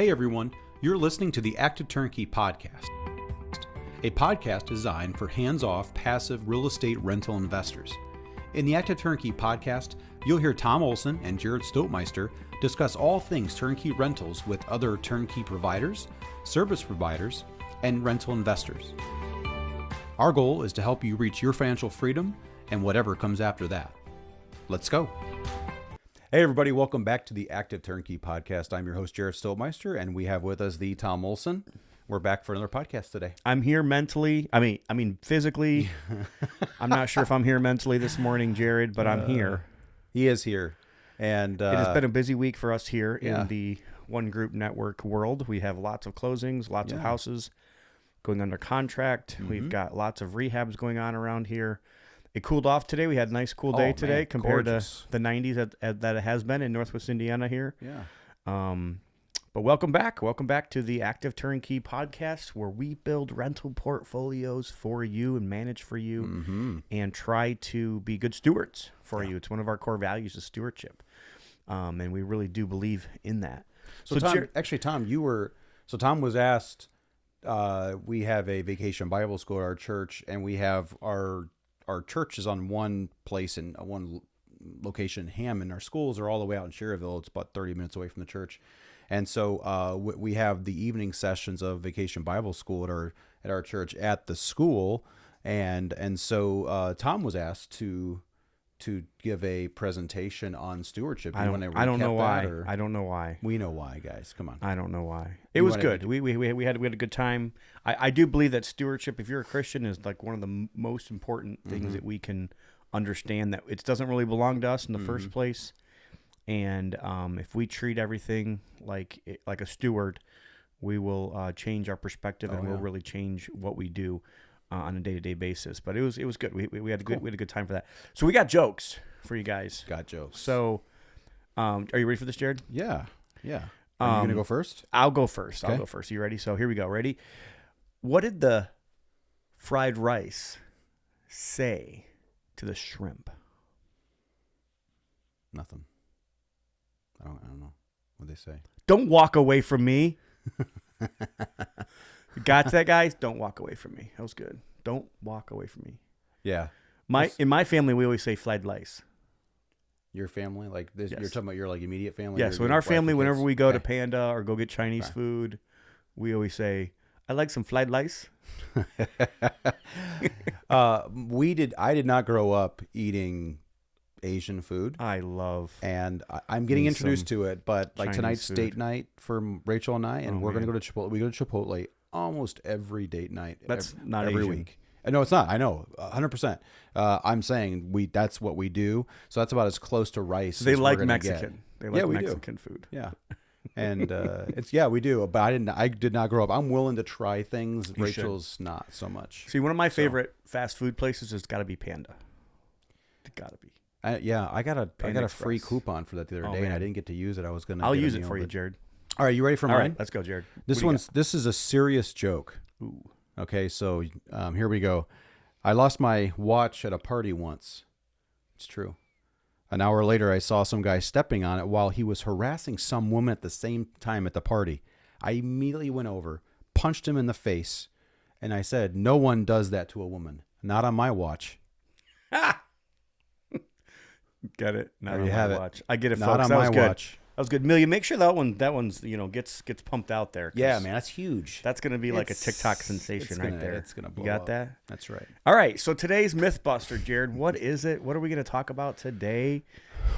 Hey everyone, you're listening to the Active Turnkey Podcast, a podcast designed for hands-off, passive real estate rental investors. In the Active Turnkey Podcast, you'll hear Tom Olson and Jared Stoltmeister discuss all things turnkey rentals with other turnkey providers, service providers, and rental investors. Our goal is to help you reach your financial freedom and whatever comes after that. Let's go. Hey everybody, welcome back to the Active Turnkey Podcast. I'm your host, Jared Stoltmeister, and we have with us the Tom Olson. We're back for another podcast today. I'm here mentally. I mean physically. I'm not sure if I'm here mentally this morning, Jared, but I'm here. He is here. And it has been a busy week for us here in the One Group Network world. We have lots of closings, lots of houses going under contract. Mm-hmm. We've got lots of rehabs going on around here. It cooled off today. We had a nice cool day today compared to the 90s that it has been in Northwest Indiana here. Yeah. But welcome back. Welcome back to the Active Turnkey Podcast, where we build rental portfolios for you and manage for you and try to be good stewards for you. It's one of our core values is stewardship. And we really do believe in that. So Tom, Tom was asked, we have a vacation Bible school at our church, and we have our church is on one place in one location in Hammond. Our schools are all the way out in Cherryville. It's about 30 minutes away from the church. And so we have the evening sessions of vacation Bible school at our church at the school. And so Tom was asked to give a presentation on stewardship. I don't know why. I don't know why. We know why, guys. Come on. I don't know why. It was good. We had a good time. I do believe that stewardship, if you're a Christian, is like one of the most important things that we can understand, that it doesn't really belong to us in the first place. And if we treat everything like a steward, we will change our perspective and we'll really change what we do on a day-to-day basis. But it was good. We had a good time for that. So we got jokes for you guys. Got jokes. So are you ready for this, Jared? Yeah. Are you gonna go first? I'll go first. Okay. Are you ready? So here we go. Ready? What did the fried rice say to the shrimp? Nothing. I don't know what they say. Don't walk away from me. You got that, guys? Don't walk away from me. That was good. Don't walk away from me. Yeah. In my family, we always say fried rice. Your family? Like this? Yes. You're talking about your like immediate family? Yeah, so in our family, whenever we go to Panda or go get Chinese food, we always say, I like some fried rice. I did not grow up eating Asian food. And I'm getting introduced to it, but like Chinese tonight's date night for Rachel and I, and we're going to go to Chipotle. We go to Chipotle almost every date night. That's not every Asian. week. No, it's not. I know, 100%. I'm saying that's what we do. So that's about as close to rice. They as like we're Mexican. Get. They like Mexican food. Yeah. And we do. But I did not grow up. I'm willing to try things. Rachel's not so much. See, one of my favorite fast food places has got to be Panda. It's got to be. I got a free coupon for that the other day, and I didn't get to use it. I was gonna. I'll use it for you, Jared. All right, you ready for mine? All right, let's go, Jared. This is a serious joke. Ooh. Okay, so here we go. I lost my watch at a party once. It's true. An hour later, I saw some guy stepping on it while he was harassing some woman at the same time at the party. I immediately went over, punched him in the face, and I said, "No one does that to a woman. Not on my watch." Get it? Not on my watch. I get it, not folks. on my watch. That was good. Millie, make sure that one's gets pumped out there. Yeah, man, that's huge. That's gonna be like a TikTok sensation right there. It's gonna blow You got up. that? That's right. All right. So today's Mythbuster, Jared. What is it? What are we gonna talk about today?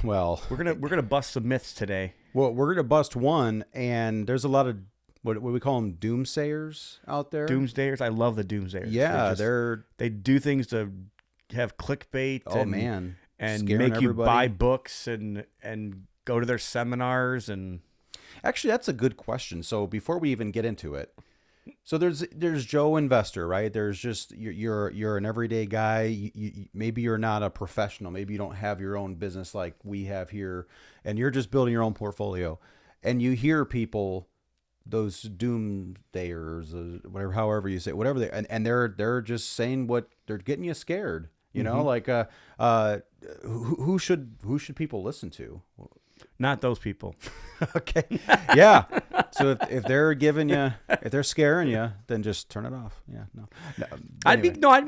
Well, we're gonna bust some myths today. Well, we're gonna bust one, and there's a lot of what we call them, doomsayers out there. Doomsayers. I love the doomsayers. Yeah, they do things to have clickbait. And scaring make you everybody. buy books and go to their seminars. And actually, that's a good question. So before we even get into it, so there's Joe Investor, right? There's just you're an everyday guy. You maybe you're not a professional. Maybe you don't have your own business like we have here, and you're just building your own portfolio. And you hear people, those doomsayers, whatever, however you say, whatever they, and they're just saying what they're getting you scared. You know, like who should people listen to? Not those people. Okay. Yeah. So if they're giving you, if they're scaring you, then just turn it off. Yeah. No.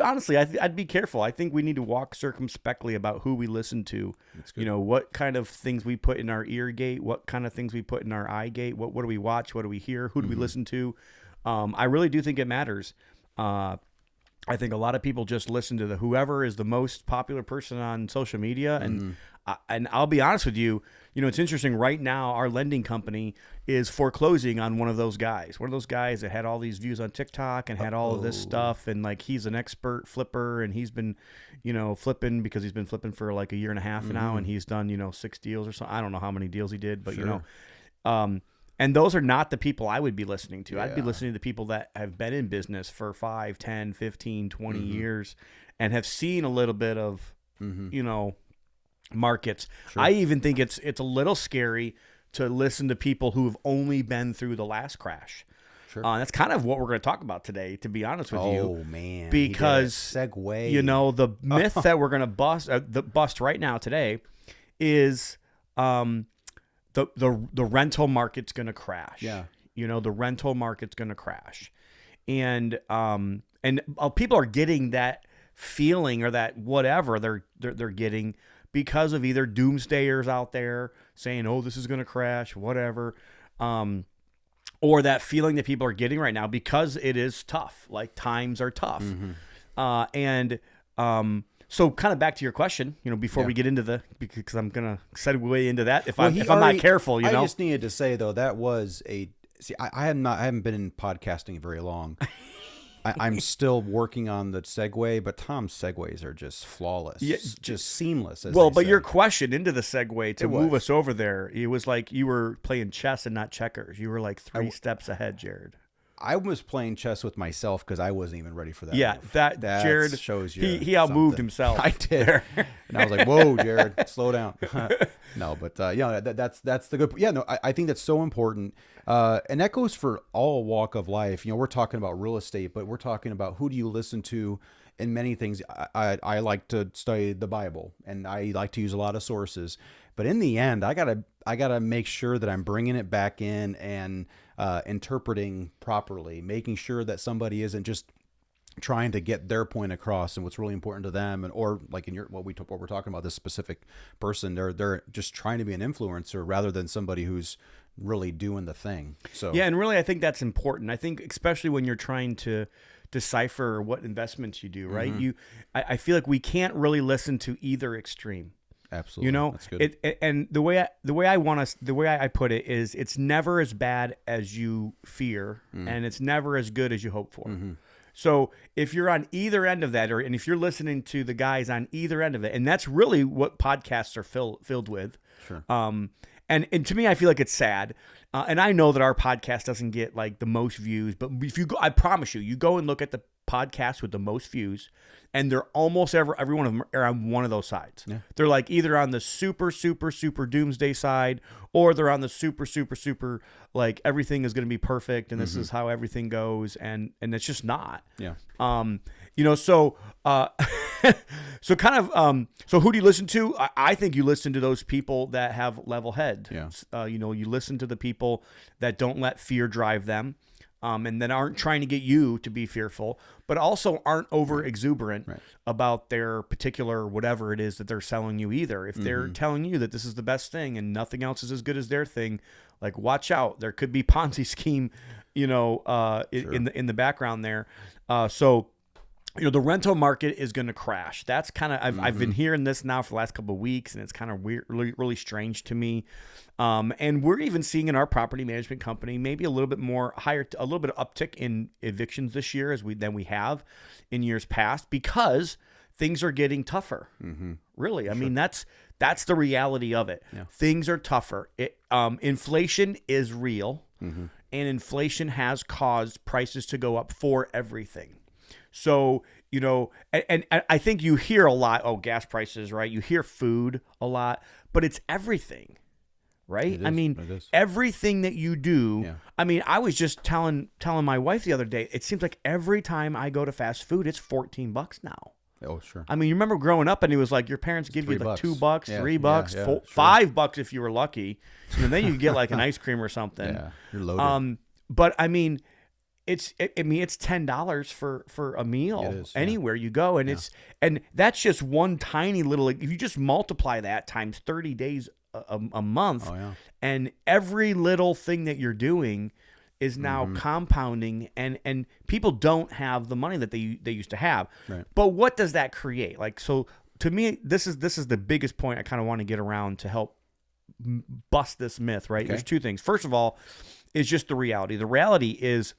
Honestly, I'd be careful. I think we need to walk circumspectly about who we listen to. What kind of things we put in our ear gate, what kind of things we put in our eye gate, what do we watch, what do we hear, who do we listen to? I really do think it matters. I think a lot of people just listen to whoever is the most popular person on social media, and I'll be honest with you. It's interesting. Right now, our lending company is foreclosing on one of those guys. One of those guys that had all these views on TikTok and had all of this stuff, and like he's an expert flipper, and he's been, flipping because he's been flipping for like a year and a half now, and he's done 6 deals or something. I don't know how many deals he did, but and those are not the people I would be listening to. Yeah. I'd be listening to the people that have been in business for 5, 10, 15, 20 years and have seen a little bit of, markets. Sure. I even think it's a little scary to listen to people who have only been through the last crash. Sure. That's kind of what we're going to talk about today, to be honest with you. Oh, man. Because, segue. The myth that we're going to bust right now today is the rental market's going to crash. Yeah. The rental market's going to crash. And people are getting that feeling or that whatever they're getting because of either doomsdayers out there saying, "Oh, this is going to crash," whatever. Or that feeling that people are getting right now because it is tough. Like times are tough. So kind of back to your question, before we get into because I'm going to segue into that if I'm not careful, I just needed to say though, that was I haven't been in podcasting very long. I'm still working on the segue, but Tom's segues are just flawless, just seamless. But your question into the segue to move us over there, it was like you were playing chess and not checkers. You were like 3 steps ahead, Jared. I was playing chess with myself because I wasn't even ready for that. Yeah, move. that Jared shows you. He outmoved himself. I did, and I was like, "Whoa, Jared, slow down." No, but that's the good. Yeah, no, I think that's so important, and that goes for all walk of life. We're talking about real estate, but we're talking about who do you listen to in many things. I like to study the Bible, and I like to use a lot of sources. But in the end, I gotta make sure that I'm bringing it back in and interpreting properly, making sure that somebody isn't just trying to get their point across and what's really important to them, or like in what we're talking about, this specific person, they're just trying to be an influencer rather than somebody who's really doing the thing. So yeah, and really I think that's important. I think especially when you're trying to decipher what investments you do, right? I feel like we can't really listen to either extreme. Absolutely. That's good. And the way I put it is, it's never as bad as you fear, and it's never as good as you hope for. So if you're on either end of that, and if you're listening to the guys on either end of it, and that's really what podcasts are filled with. Sure. And to me, I feel like it's sad. And I know that our podcast doesn't get like the most views, but if you go, I promise you go and look at the podcasts with the most views, and they're almost every one of them are on one of those sides. Yeah. They're like either on the super, super, super doomsday side, or they're on the super, super, super, like everything is going to be perfect and this is how everything goes. And it's just not. Yeah. So who do you listen to? I think you listen to those people that have level head. Yeah. You listen to the people that don't let fear drive them. And that aren't trying to get you to be fearful, but also aren't over exuberant about their particular whatever it is that they're selling you either. If they're telling you that this is the best thing and nothing else is as good as their thing, like watch out, there could be Ponzi scheme, in the background there. The rental market is going to crash. That's kind of, I've been hearing this now for the last couple of weeks, and it's kind of weird, really, really strange to me. And we're even seeing in our property management company, maybe a little bit a little bit of uptick in evictions this year than we have in years past, because things are getting tougher. Really. I mean, that's the reality of it. Yeah. Things are tougher. Inflation is real, and inflation has caused prices to go up for everything. So, and I think you hear a lot, gas prices, right? You hear food a lot, but it's everything, right? I mean, everything that you do. Yeah. I mean, I was just telling my wife the other day, it seems like every time I go to fast food, it's $14 now. Oh, sure. I mean, you remember growing up and it was like your parents give you like $2, yeah, $3, yeah, sure. $5 if you were lucky. And then you get like an ice cream or something. Yeah, you're loaded. But I mean, it's $10 for a meal anywhere you go. And and that's just one tiny little, if you just multiply that times 30 days a month, and every little thing that you're doing is now compounding, and people don't have the money that they used to have. Right. But what does that create? Like, so to me, this is the biggest point I kind of want to get around to help bust this myth, right? Okay. There's two things. First of all, is just the reality. The reality is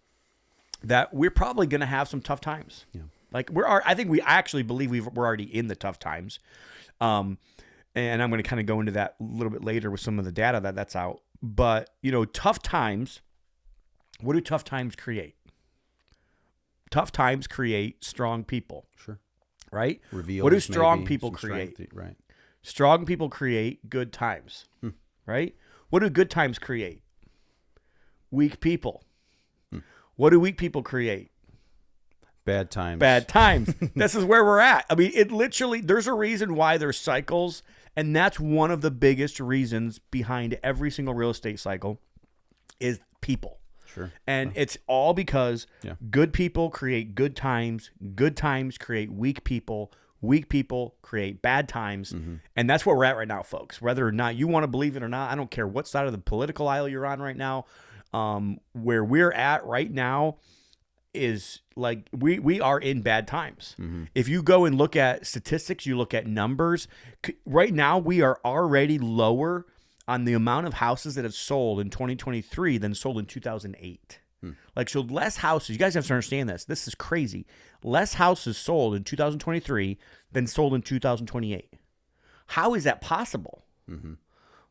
that we're probably going to have some tough times. Yeah. Like I actually believe we're already in the tough times. And I'm going to kind of go into that a little bit later with some of the data that's out. But, tough times, what do tough times create? Tough times create strong people. Sure. Right? Reveals, what do strong people create? Strength, right. Strong people create good times. Right? What do good times create? Weak people. What do weak people create? Bad times. Bad times. This is where we're at. I mean, it literally, there's a reason why there's cycles, and that's one of the biggest reasons behind every single real estate cycle is people. Sure. And it's all because good people create good times create weak people create bad times, and that's where we're at right now, folks. Whether or not you want to believe it or not, I don't care what side of the political aisle you're on right now. Where we're at right now is like we are in bad times. If you go and look at statistics, you look at numbers, right now we are already lower on the amount of houses that have sold in 2023 than sold in 2008. Like, so less houses, you guys have to understand this. This is crazy. Less houses sold in 2023 than sold in 2028. How is that possible?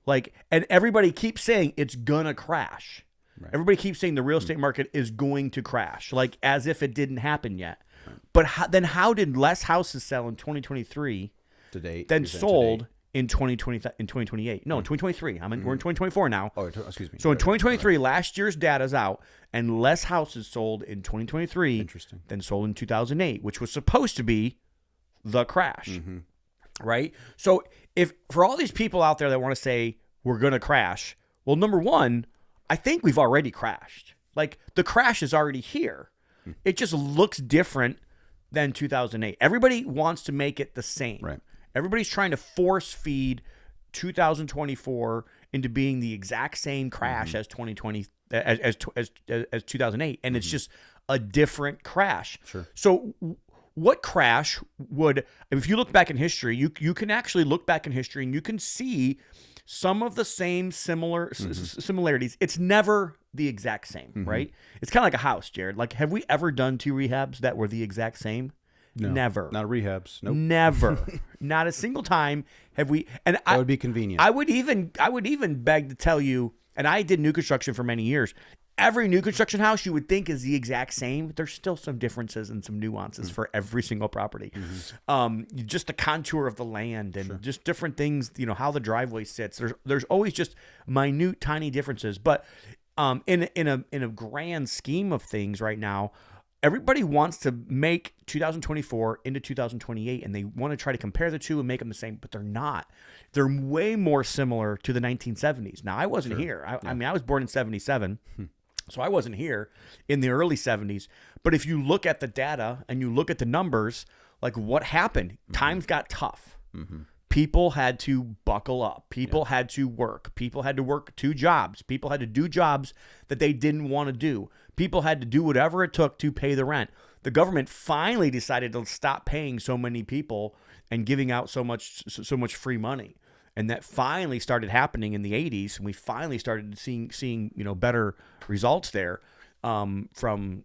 Like, and everybody keeps saying it's gonna crash. Right. Everybody keeps saying the real estate market is going to crash, like as if it didn't happen yet. Right. But how did less houses sell in 2023 than sold in 2028? No, 2023. We're in 2024 now. Oh, excuse me. So in 2023, last year's data's out, and less houses sold in 2023 than sold in 2008, which was supposed to be the crash, right? So if for all these people out there that want to say we're going to crash, well, number one, I think we've already crashed. Like, the crash is already here. It just looks different than 2008. Everybody wants to make it the same. Right. Everybody's trying to force feed 2024 into being the exact same crash as 2020 as 2008, and it's just a different crash. Sure. So what crash would, if you look back in history, you can actually look back in history and you can see some of the same similarities. It's never the exact same, right? It's kind of like a house, Jared. Like, have we ever done two rehabs that were the exact same? No, never. Not rehabs. Nope. Never. Not a single time have we. And that would be convenient. I would even beg to tell you, and I did new construction for many years. Every new construction house you would think is the exact same. There's still some differences and some nuances for every single property. Just the contour of the land and just different things, how the driveway sits. There's always just minute, tiny differences. But in a grand scheme of things right now, everybody wants to make 2024 into 2028, and they want to try to compare the two and make them the same, but they're not. They're way more similar to the 1970s. Now, I wasn't here. I mean, I was born in 77. So I wasn't here in the early 70s. But if you look at the data and you look at the numbers, like what happened, times got tough. People had to buckle up. People had to work. People had to work 2 jobs. People had to do jobs that they didn't want to do. People had to do whatever it took to pay the rent. The government finally decided to stop paying so many people and giving out so much free money. And that finally started happening in the 80s, and we finally started seeing better results there from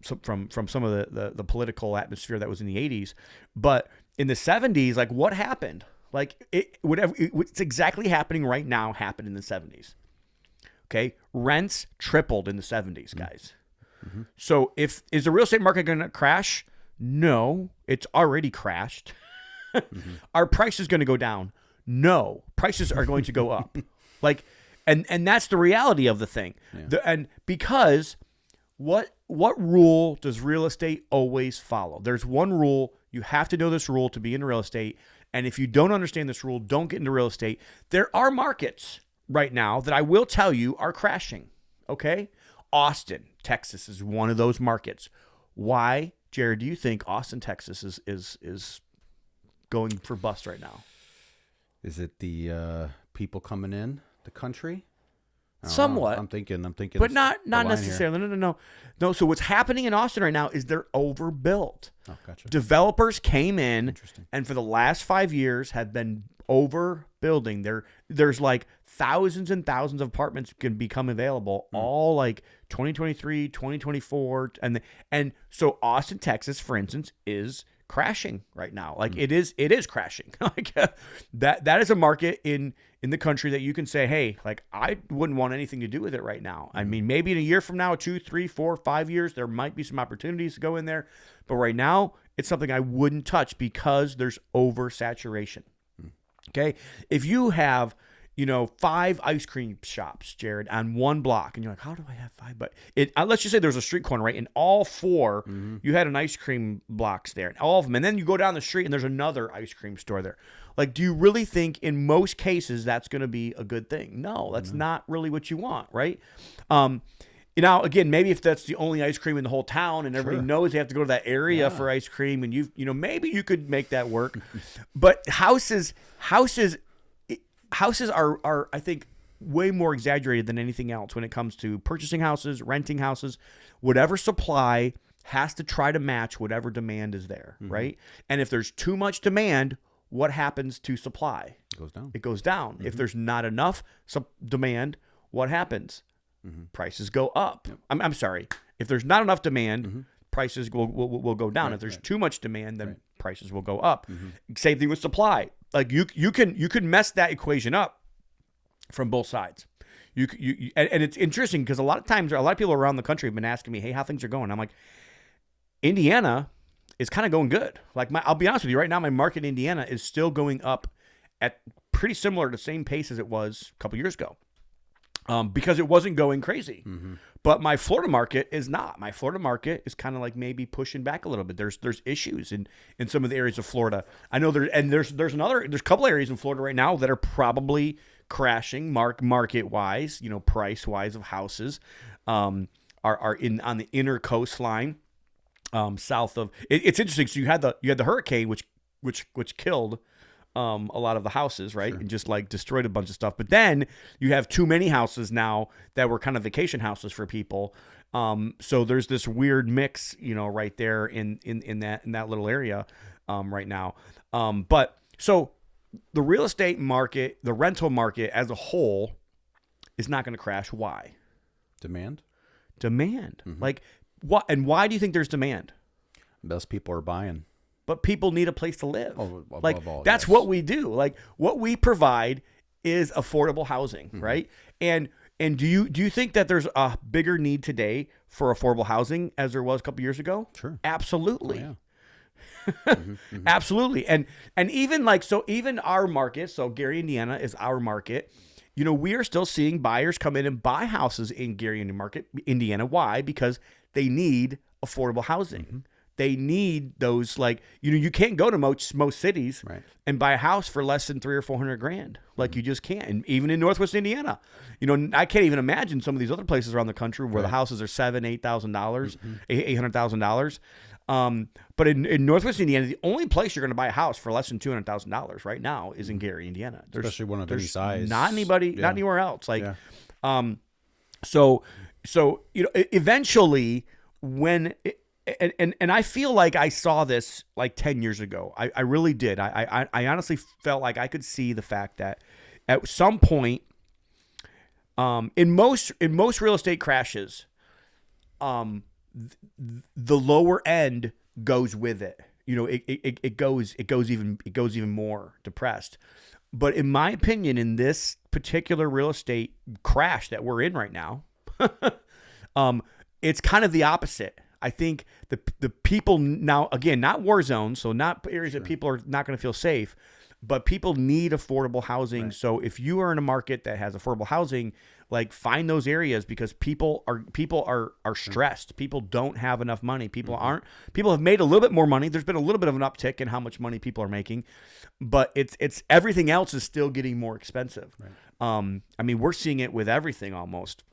some of the political atmosphere that was in the 80s. But in the 70s, like, what happened? Like, what's exactly happening right now happened in the 70s. Okay, rents tripled in the 70s, guys. So is the real estate market going to crash? No, it's already crashed. Are prices going to go down? No, prices are going to go up. Like, and that's the reality of the thing. And because what rule does real estate always follow? There's one rule: You have to know this rule to be in real estate. And if you don't understand this rule, don't get into real estate. There are markets right now that I will tell you are crashing. Okay? Austin, Texas is one of those markets. Why, Jared, do you think Austin, Texas is going for bust right now? Is it the people coming in the country? Somewhat. I'm thinking, but not necessarily. No. So what's happening in Austin right now is they're overbuilt. Oh, gotcha. Developers came in and for the last 5 years have been overbuilding. There's like thousands and thousands of apartments can become available, all like 2023, 2024, and so Austin, Texas, for instance, is crashing right now. Like it is crashing. Like that is a market in the country that you can say, hey, like I wouldn't want anything to do with it right now. I mean, maybe in a year from now, 2, 3, 4, 5 years, there might be some opportunities to go in there. But right now, it's something I wouldn't touch because there's oversaturation. Okay. If you have, 5 ice cream shops, Jared, on one block, and you're like, how do I have 5? But let's just say there's a street corner, right? And all 4, you had an ice cream blocks there, and all of them. And then you go down the street and there's another ice cream store there. Like, do you really think in most cases that's going to be a good thing? No, that's not really what you want, right? Again, maybe if that's the only ice cream in the whole town and everybody knows they have to go to that area for ice cream, and maybe you could make that work. But houses are, I think, way more exaggerated than anything else when it comes to purchasing houses, renting houses. Whatever supply has to try to match whatever demand is there, right? And if there's too much demand, what happens to supply? It goes down. It goes down. If there's not enough demand, what happens? Prices go up. Yep. I'm sorry. If there's not enough demand, prices will go down. If there's too much demand, then prices will go up. Same thing with supply. Like you can mess that equation up from both sides. And it's interesting because a lot of times a lot of people around the country have been asking me, hey, how things are going. I'm like, Indiana is kind of going good. Like I'll be honest with you, right now my market in Indiana is still going up at pretty similar to the same pace as it was a couple years ago. Because it wasn't going crazy. But my Florida market is not. My Florida market is kind of like maybe pushing back a little bit. There's issues in some of the areas of Florida. I know there's a couple areas in Florida right now that are probably crashing market wise, price wise of houses, are on the inner coastline, south of. It's interesting. So you had the hurricane which killed a lot of the houses, right? And just like destroyed a bunch of stuff. But then you have too many houses now that were kind of vacation houses for people. So there's this weird mix, right there in that little area, right now. But so the real estate market, the rental market as a whole is not going to crash. Why? Demand. Like what? And why do you think there's demand? Best people are buying. But people need a place to live. That's yes. what we do. Like what we provide is affordable housing, right? And do you think that there's a bigger need today for affordable housing as there was a couple years ago? Sure. Absolutely. Oh, yeah. Absolutely. And even even our market, so Gary, Indiana is our market. We are still seeing buyers come in and buy houses in Gary, Indiana. Why? Because they need affordable housing. They need those, like, you can't go to most cities and buy a house for less than $300,000 or $400,000. Like you just can't. And even in Northwest Indiana, I can't even imagine some of these other places around the country where the houses are $7,000, $8,000, $800,000. But in Northwest Indiana, the only place you're going to buy a house for less than $200,000 right now is in Gary, Indiana. Especially one of any size. Not anywhere else. Like, so eventually when. And I feel like I saw this like 10 years ago. I really did. I honestly felt like I could see the fact that at some point, in most real estate crashes, the lower end goes with it. It goes even more depressed. But in my opinion, in this particular real estate crash that we're in right now, it's kind of the opposite. I think the people now, again, not war zones, so not areas that people are not going to feel safe, but people need affordable housing. Right. So if you are in a market that has affordable housing, like find those areas, because people are stressed. People don't have enough money. People have made a little bit more money. There's been a little bit of an uptick in how much money people are making, but it's everything else is still getting more expensive. Right. I mean, we're seeing it with everything almost.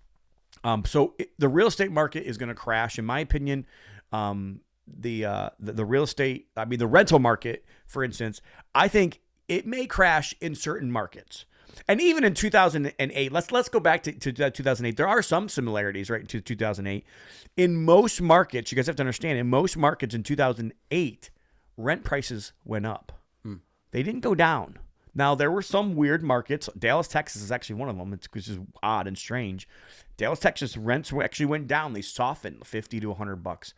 So the real estate market is going to crash, in my opinion. The real estate, I mean, the rental market, for instance, I think it may crash in certain markets. And even in 2008, let's go back to 2008. There are some similarities, right, to 2008. In most markets, you guys have to understand, in most markets in 2008, rent prices went up. They didn't go down. Now, there were some weird markets. Dallas, Texas is actually one of them, which is odd and strange. Dallas, Texas rents actually went down. They softened $50 to $100.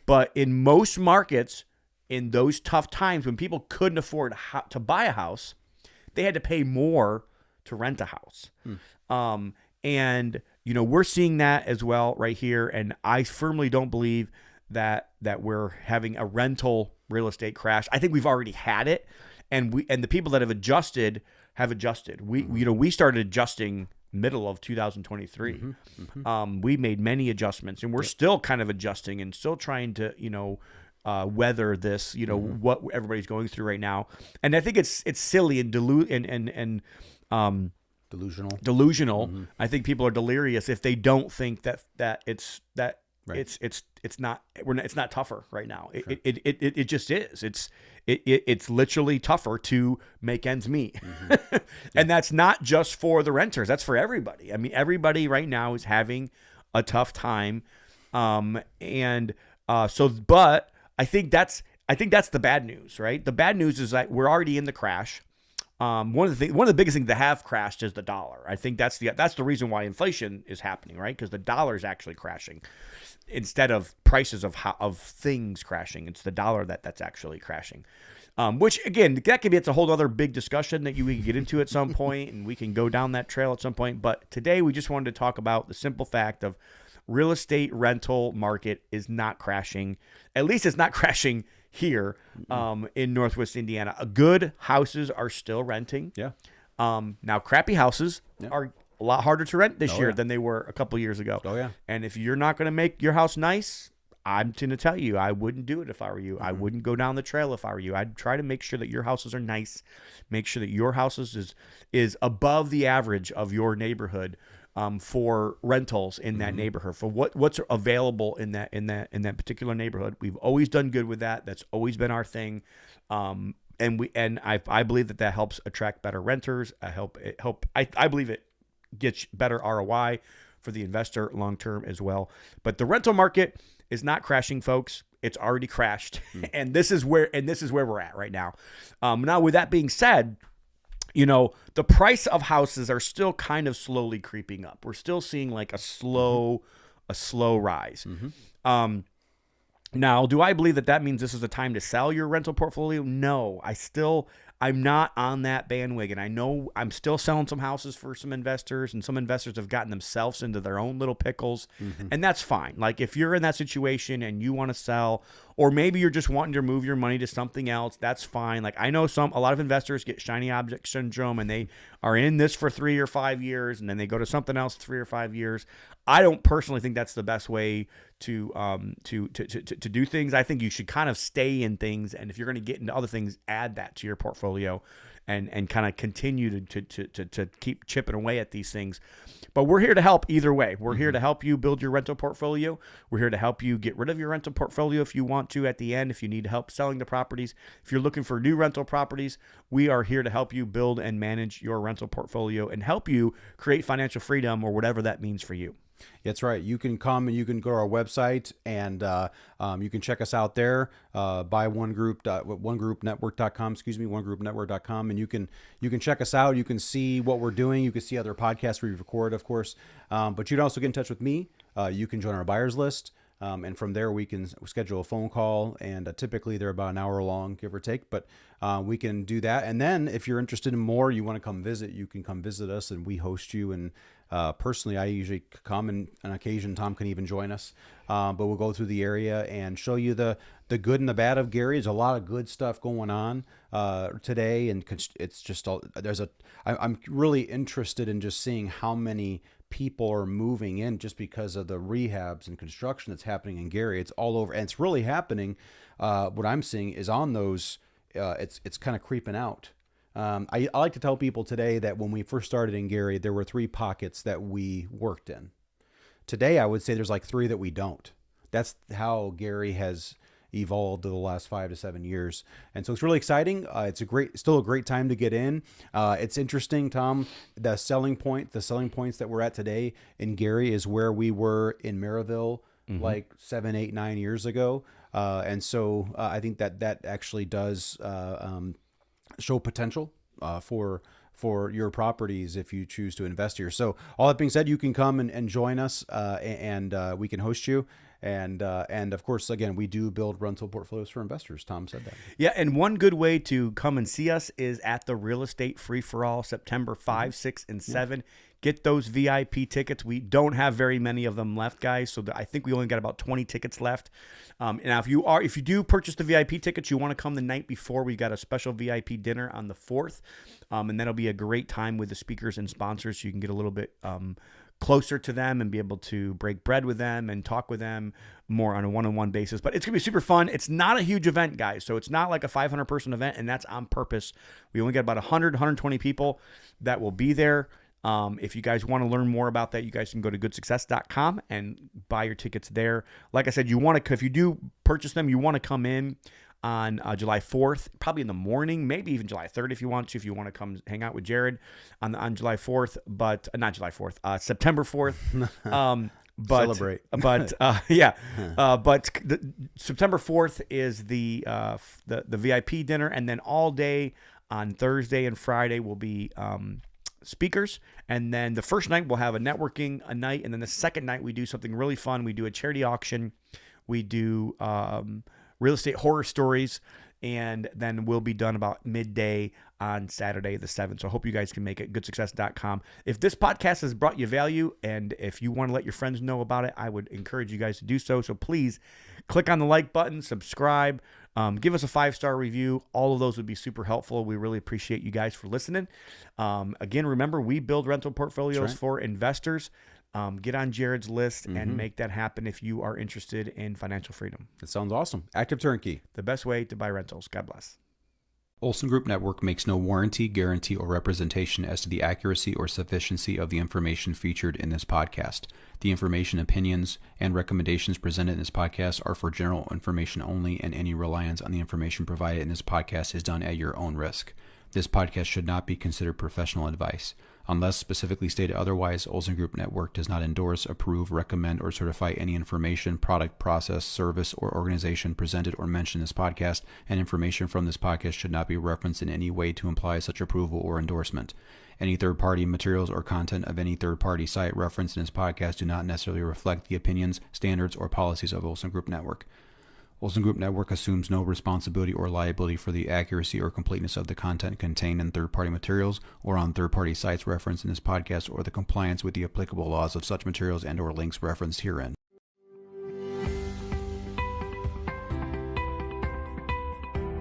But in most markets, in those tough times when people couldn't afford to buy a house, they had to pay more to rent a house. And, you know, we're seeing that as well right here. And I firmly don't believe that we're having a rental real estate crash. I think we've already had it. And the people that have adjusted. We started adjusting middle of 2023. We made many adjustments, and we're still kind of adjusting and still trying to, weather this, what everybody's going through right now. And I think it's silly and delusional. I think people are delirious if they don't think that it's that. Right. It's not tougher right now. Sure. It just is. It's literally tougher to make ends meet. And that's not just for the renters. That's for everybody. I mean, everybody right now is having a tough time. But I think that's the bad news, right? The bad news is that we're already in the crash. One of the biggest things that have crashed is the dollar. I think that's the reason why inflation is happening, right? Because the dollar is actually crashing instead of prices of things crashing. It's the dollar that's actually crashing. Which again, it's a whole other big discussion that we can get into at some point, and we can go down that trail at some point. But today we just wanted to talk about the simple fact of real estate rental market is not crashing. At least it's not crashing here in Northwest Indiana. Good houses are still renting. Yeah. Now, crappy houses are a lot harder to rent this year than they were a couple years ago. Oh, yeah. And if you're not going to make your house nice, I'm going to tell you, I wouldn't do it if I were you. I wouldn't go down the trail if I were you. I'd try to make sure that your houses are nice. Make sure that your houses is above the average of your neighborhood. For rentals in that neighborhood, for what's available in that particular neighborhood. We've always done good with that. That's always been our thing. And I believe that helps attract better renters. I believe it gets better ROI for the investor long term as well. But the rental market is not crashing, folks. It's already crashed. And this is where we're at right now. Now, with that being said, the price of houses are still kind of slowly creeping up. We're still seeing like a slow rise. Now, do I believe that means this is the time to sell your rental portfolio? No, I'm not on that bandwagon. I know I'm still selling some houses for some investors, and some investors have gotten themselves into their own little pickles, and that's fine. Like if you're in that situation and you want to sell, or maybe you're just wanting to move your money to something else, that's fine. Like I know a lot of investors get shiny object syndrome, and they are in this for 3 or 5 years, and then they go to something else 3 or 5 years. I don't personally think that's the best way to do things. I think you should kind of stay in things, and if you're going to get into other things, add that to your portfolio, and kind of continue to keep chipping away at these things. But we're here to help either way. We're here to help you build your rental portfolio. We're here to help you get rid of your rental portfolio if you want to at the end, if you need help selling the properties. If you're looking for new rental properties, we are here to help you build and manage your rental portfolio and help you create financial freedom, or whatever that means for you. That's right. You can come and you can go to our website, and you can check us out there by onegroupnetwork.com, and you can check us out. You can see what we're doing. You can see other podcasts we record, of course. But you can also get in touch with me. You can join our buyers list. And from there, we can schedule a phone call, and typically they're about an hour long, give or take. But we can do that. And then if you're interested in more, you want to come visit, you can come visit us, and we host you. And personally, I usually come, and on occasion, Tom can even join us. But we'll go through the area and show you the good and the bad of Gary. There's a lot of good stuff going on today, and it's just I'm really interested in just seeing how many people are moving in just because of the rehabs and construction that's happening in Gary. It's all over, and it's really happening. What I'm seeing is on those, it's kind of creeping out. I like to tell people today that when we first started in Gary, there were 3 pockets that we worked in. Today, I would say there's like 3 that we don't. That's how Gary has evolved over the last 5 to 7 years. And so it's really exciting. It's still a great time to get in. It's interesting, Tom, the selling points that we're at today in Gary is where we were in Maryville, like 7, 8, 9 years ago. And so I think that actually does show potential for your properties if you choose to invest here. So all that being said, you can come and join us, and we can host you. And of course, again, we do build rental portfolios for investors. Tom said that. Yeah, and one good way to come and see us is at the Real Estate Free-for-All, September 5, 6, and 7. Get those VIP tickets. We don't have very many of them left, guys. So I think we only got about 20 tickets left. Now, if you do purchase the VIP tickets, you want to come the night before. We got a special VIP dinner on the 4th, and that'll be a great time with the speakers and sponsors. So you can get a little bit closer to them and be able to break bread with them and talk with them more on a one-on-one basis. But it's going to be super fun. It's not a huge event, guys. So it's not like a 500-person event, and that's on purpose. We only got about 100, 120 people that will be there. If you guys want to learn more about that, you guys can go to goodsuccess.com and buy your tickets there. Like I said, if you do purchase them, you want to come in on July 4th, probably in the morning, maybe even July 3rd if you want to come hang out with Jared on July 4th, but not July 4th, September 4th. Celebrate. But September 4th is the VIP dinner, and then all day on Thursday and Friday will be speakers. And then the first night we'll have a networking night, and then the second night we do something really fun. We do a charity auction. We do real estate horror stories, and then we'll be done about midday on Saturday the 7th. So I hope you guys can make it, goodsuccess.com. If this podcast has brought you value, and if you want to let your friends know about it, I would encourage you guys to do so. So please click on the like button, subscribe, give us a 5-star review. All of those would be super helpful. We really appreciate you guys for listening. Again, remember, we build rental portfolios for investors. Get on Jared's list and make that happen if you are interested in financial freedom. That sounds awesome. Active Turnkey. The best way to buy rentals. God bless. Olson Group Network makes no warranty, guarantee, or representation as to the accuracy or sufficiency of the information featured in this podcast. The information, opinions, and recommendations presented in this podcast are for general information only, and any reliance on the information provided in this podcast is done at your own risk. This podcast should not be considered professional advice. Unless specifically stated otherwise, Olson Group Network does not endorse, approve, recommend, or certify any information, product, process, service, or organization presented or mentioned in this podcast, and information from this podcast should not be referenced in any way to imply such approval or endorsement. Any third-party materials or content of any third-party site referenced in this podcast do not necessarily reflect the opinions, standards, or policies of Olson Group Network. Olson Group Network assumes no responsibility or liability for the accuracy or completeness of the content contained in third-party materials or on third-party sites referenced in this podcast, or the compliance with the applicable laws of such materials and/or links referenced herein.